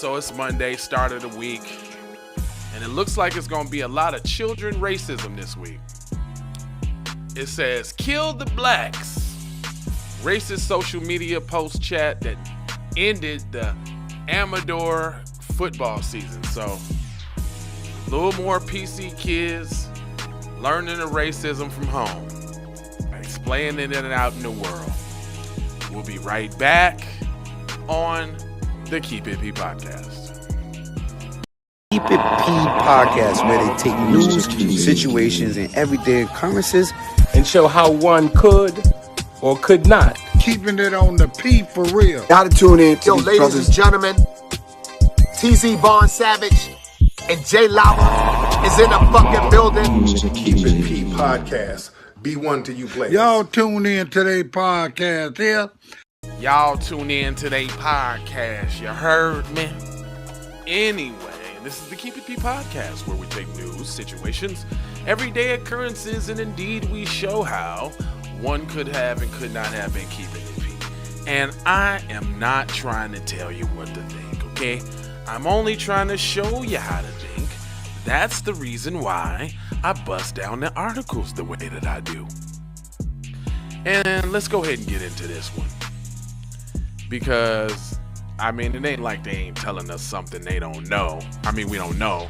So it's Monday, start of the week, and it looks like it's going to be a lot of children racism this week. It says, kill the blacks. Racist social media post chat that ended the Amador football season. So a little more PC kids learning the racism from home, explaining it out in the world. We'll be right back on the Keep It P podcast. Keep It P podcast, where they take news, situations, and everyday occurrences and show how one could or could not. Keeping it on the P for real. Gotta tune in. Yo, ladies and gentlemen, TZ Vaughn Savage and Jay Lava is in the fucking building. Keep It P podcast. Be one to you players. Y'all tune in to their podcast here. Y'all tune in to their podcast. You heard me? Anyway, this is the Keep It P podcast, where we take news, situations, everyday occurrences, and indeed we show how one could have and could not have been keeping it P. And I am not trying to tell you what to think, okay? I'm only trying to show you how to think. That's the reason why I bust down the articles the way that I do. And let's go ahead and get into this one. Because, I mean, it ain't like they ain't telling us something they don't know. I mean, we don't know.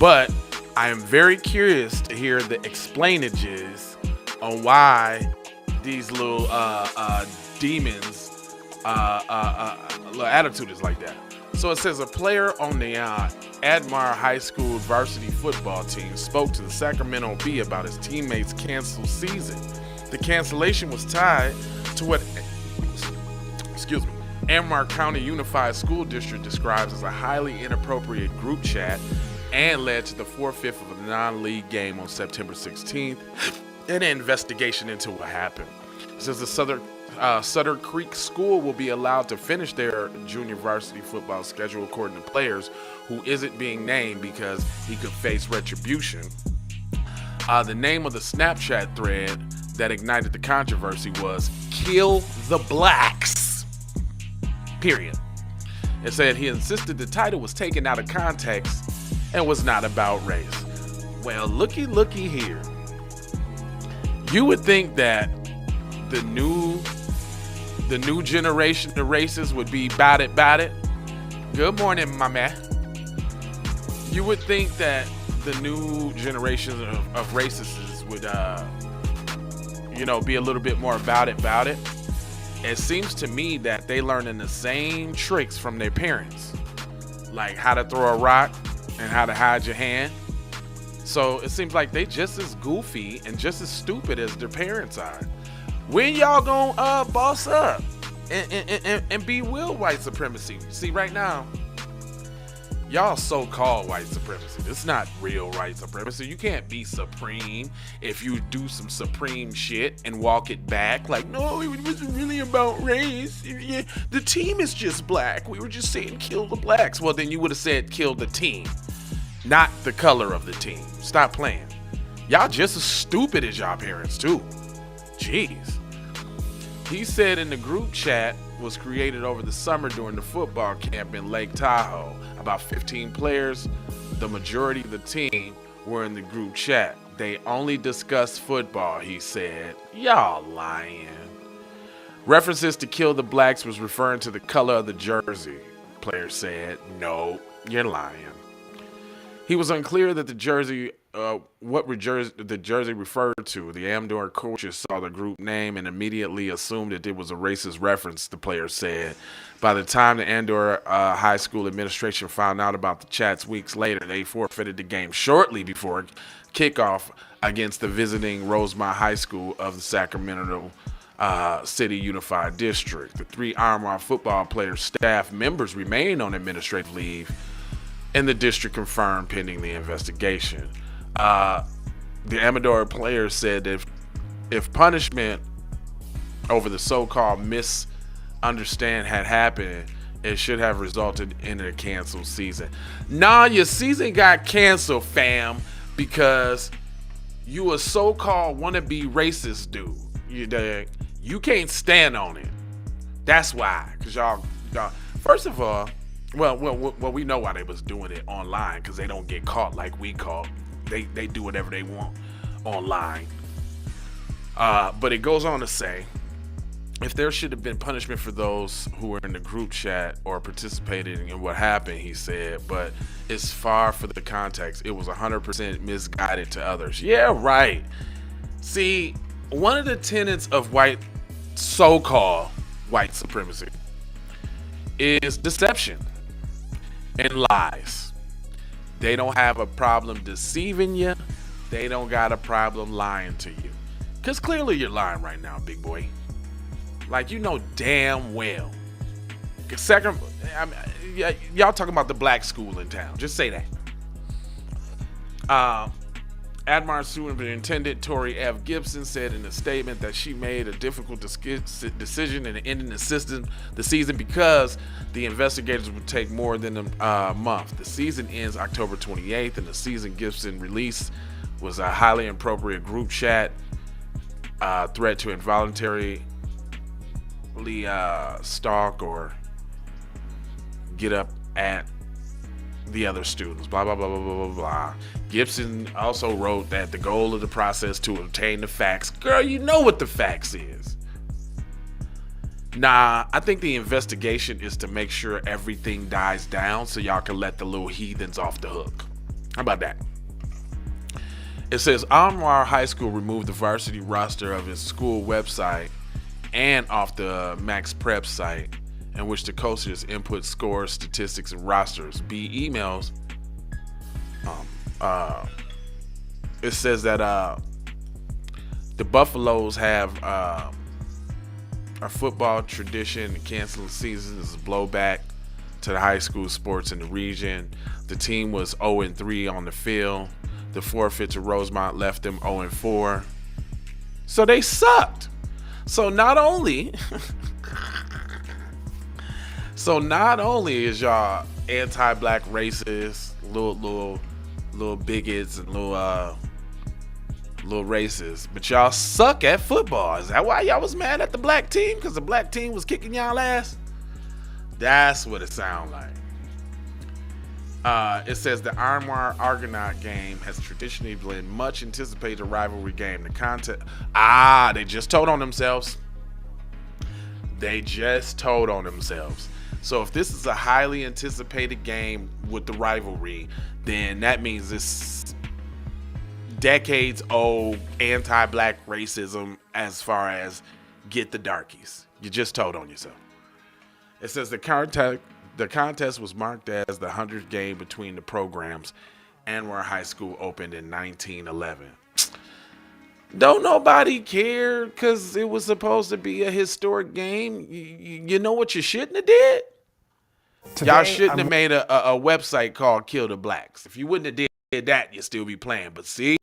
But I am very curious to hear the explainages on why these little demons little attitude is like that. So it says a player on the Amador High School varsity football team spoke to the Sacramento Bee about his teammates' canceled season. The cancellation was tied to what Amador County Unified School District describes as a highly inappropriate group chat and led to the forfeit of a non-league game on September 16th and an investigation into what happened. It says the Sutter Creek School will be allowed to finish their junior varsity football schedule according to players who isn't being named because he could face retribution. The name of the Snapchat thread that ignited the controversy was Kill the Blacks, period. It said he insisted the title was taken out of context and was not about race. Well, looky here. You would think that the new generation of racists would be bout it. Good morning, my man. You would think that the new generation of racists would, be a little bit more about it. It seems to me that they learning the same tricks from their parents, like how to throw a rock and how to hide your hand. So it seems like they just as goofy and just as stupid as their parents are. When y'all gonna boss up and be real white supremacy? See, right now, y'all so-called white supremacy. This is not real white supremacy. You can't be supreme if you do some supreme shit and walk it back. Like, no, it wasn't really about race. The team is just black. We were just saying kill the blacks. Well, then you would have said kill the team, not the color of the team. Stop playing. Y'all just as stupid as y'all parents, too. Jeez. He said in the group chat was created over the summer during the football camp in Lake Tahoe. About 15 players, the majority of the team, were in the group chat. They only discussed football, he said. Y'all lying. References to kill the blacks was referring to the color of the jersey. Player said, no, you're lying. He was unclear that the jersey the jersey referred to. The Amador coaches saw the group name and immediately assumed that it was a racist reference, the player said. By the time the Amador High School administration found out about the chats weeks later, they forfeited the game shortly before kickoff against the visiting Rosemont High School of the Sacramento City Unified District. The three Amador football players' staff members remain on administrative leave, and the district confirmed pending the investigation. The Amador players said that if punishment over the so-called misunderstand had happened, it should have resulted in a canceled season. Nah, your season got canceled, fam, because you a so-called wannabe racist dude. You can't stand on it. That's why. Because y'all, first of all, Well, we know why they was doing it online, because they don't get caught like we caught. They do whatever they want online. But it goes on to say, if there should have been punishment for those who were in the group chat or participated in what happened, he said, but it's far for the context. It was 100% misguided to others. Yeah, right. See, one of the tenets of so-called white supremacy is deception and lies. They don't have a problem deceiving you. They don't got a problem lying to you. Because clearly you're lying right now, big boy. Like, you know damn well. Second, y'all talking about the black school in town. Just say that. Amador Superintendent Tori F. Gibson said in a statement that she made a difficult decision in ending the season because the investigators would take more than a month. The season ends October 28th, and the season Gibson released was a highly inappropriate group chat threat to involuntarily stalk or get up at the other students, blah, blah, blah, blah, blah, blah, blah. Gibson also wrote that the goal of the process to obtain the facts. Girl, you know what the facts is. Nah, I think the investigation is to make sure everything dies down so y'all can let the little heathens off the hook. How about that? It says Amador High School removed the varsity roster of its school website and off the Max Prep site, in which the coaches input scores, statistics, and rosters. Emails. It says that the Buffaloes have a football tradition. Canceling seasons is a blowback to the high school sports in the region. The team was 0-3 on the field. The forfeit to Rosemont left them 0-4. So they sucked. So not only is y'all anti-black racist, little bigots and little racist, but y'all suck at football. Is that why y'all was mad at the black team? Because the black team was kicking y'all ass? That's what it sounds like. It says the Amador Argonaut game has traditionally been much anticipated rivalry game. The content, they just told on themselves. So if this is a highly anticipated game with the rivalry, then that means this decades old anti-black racism as far as get the darkies. You just told on yourself. It says the contest was marked as the 100th game between the programs. Amador High School opened in 1911. Don't nobody care because it was supposed to be a historic game. You know what you shouldn't have did? Y'all shouldn't have made a website called Kill the Blacks. If you wouldn't have did that, you'd still be playing. But see,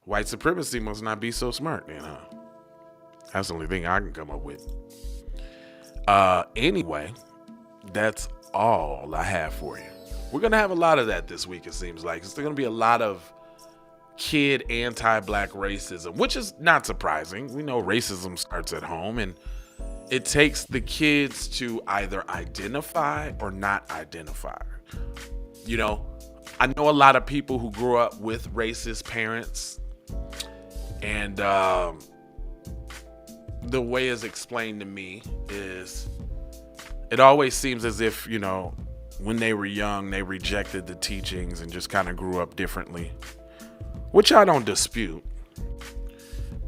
white supremacy must not be so smart, then, huh? That's the only thing I can come up with. Anyway, that's all I have for you. We're going to have a lot of that this week, it seems like. It's going to be a lot of kid anti-black racism, which is not surprising. We know racism starts at home, and it takes the kids to either identify or not identify. You know, I know a lot of people who grew up with racist parents, and the way it's explained to me is it always seems as if, you know, when they were young, they rejected the teachings and just kind of grew up differently, which I don't dispute.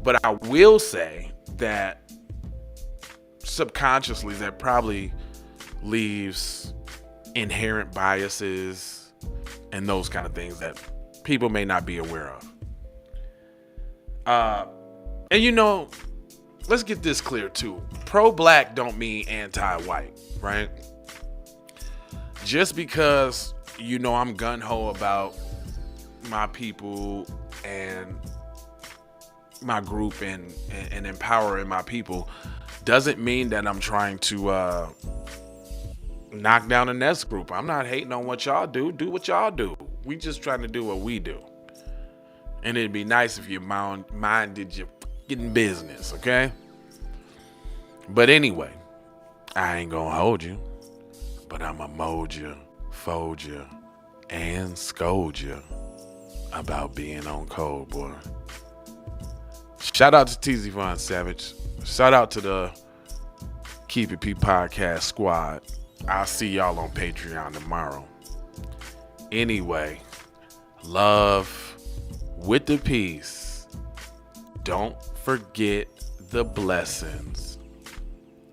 But I will say that subconsciously that probably leaves inherent biases and those kind of things that people may not be aware of. And you know, let's get this clear too. Pro-black don't mean anti-white, right? Just because, you know, I'm gung-ho about my people and my group and empowering my people doesn't mean that I'm trying to knock down the next group. I'm not hating on what y'all do. Do what y'all do. We just trying to do what we do. And it'd be nice if you minded your fucking business, okay? But anyway, I ain't gonna hold you. but I'ma mold you, fold you, and scold you about being on cold, boy. Shout out to TZ Von Savage. Shout out to the Keep It P Podcast squad. I'll see y'all on Patreon tomorrow. Anyway, love with the peace. Don't forget the blessings.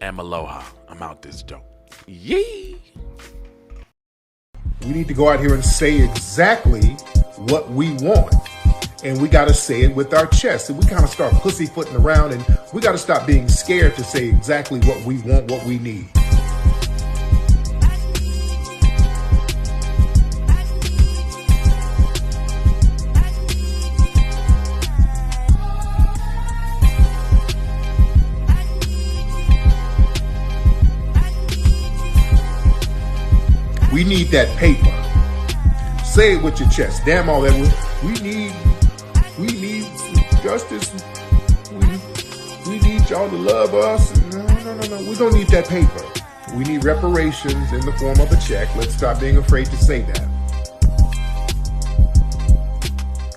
And aloha. I'm out this dope. Yee! We need to go out here and say exactly what we want. And we got to say it with our chest. And we kind of start pussyfooting around, and we got to stop being scared to say exactly what we want, what we need. We need that paper. Say it with your chest. Damn all that. We need justice. We need y'all to love us. No. We don't need that paper. We need reparations in the form of a check. Let's stop being afraid to say that.